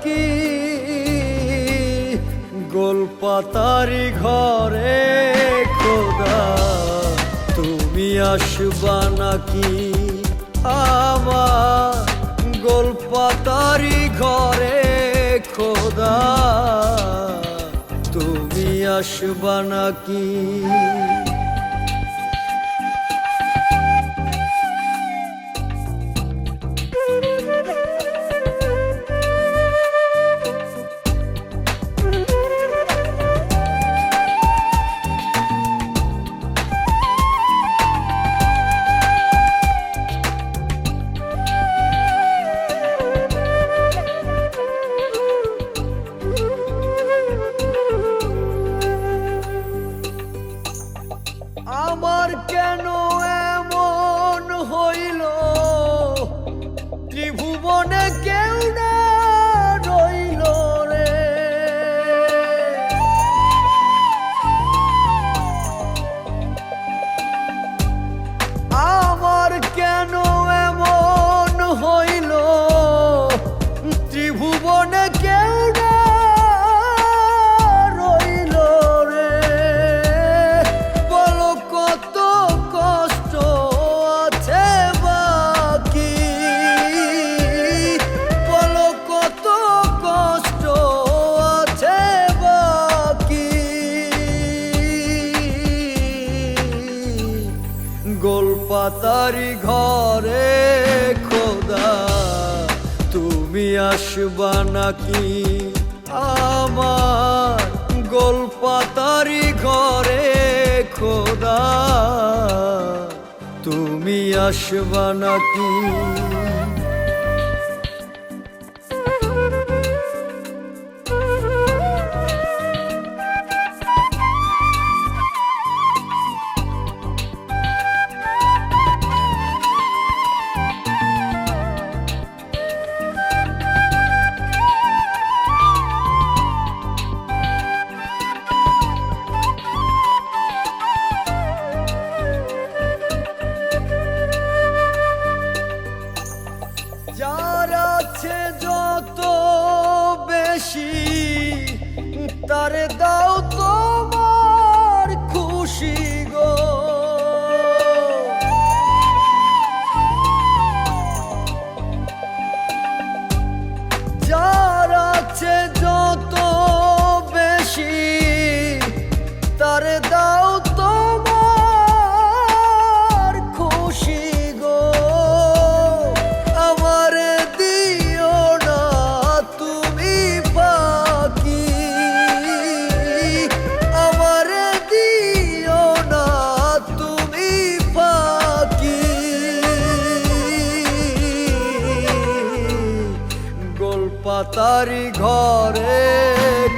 নাকি গোলপাতারি ঘরে খোদা তুমি আসবা নাকি আমার গোলপাতারি ঘরে খোদা তুমি আসবা নাকি আমার কেন এমন হইল ত্রিভুবনে কেউ না রইল রে আমার কেন এমন হইল ত্রিভুবনে কেউ না গোলপাতারি ঘরে খোদা তুমি আসবা নাকি আমার গোলপাতারি ঘরে খোদা তুমি আসবা নাকি যার আছে যত বেশি তারে দাও তোমার খুশি গো যার আছে যত বেশি তারে দাও তোমার খুশি গো গোলপাতারি ঘরে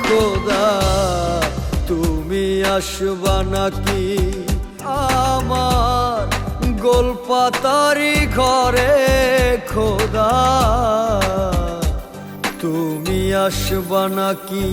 খোদা তুমি আসবা নাকি আমার গোলপাতারি ঘরে খোদা তুমি আসবা নাকি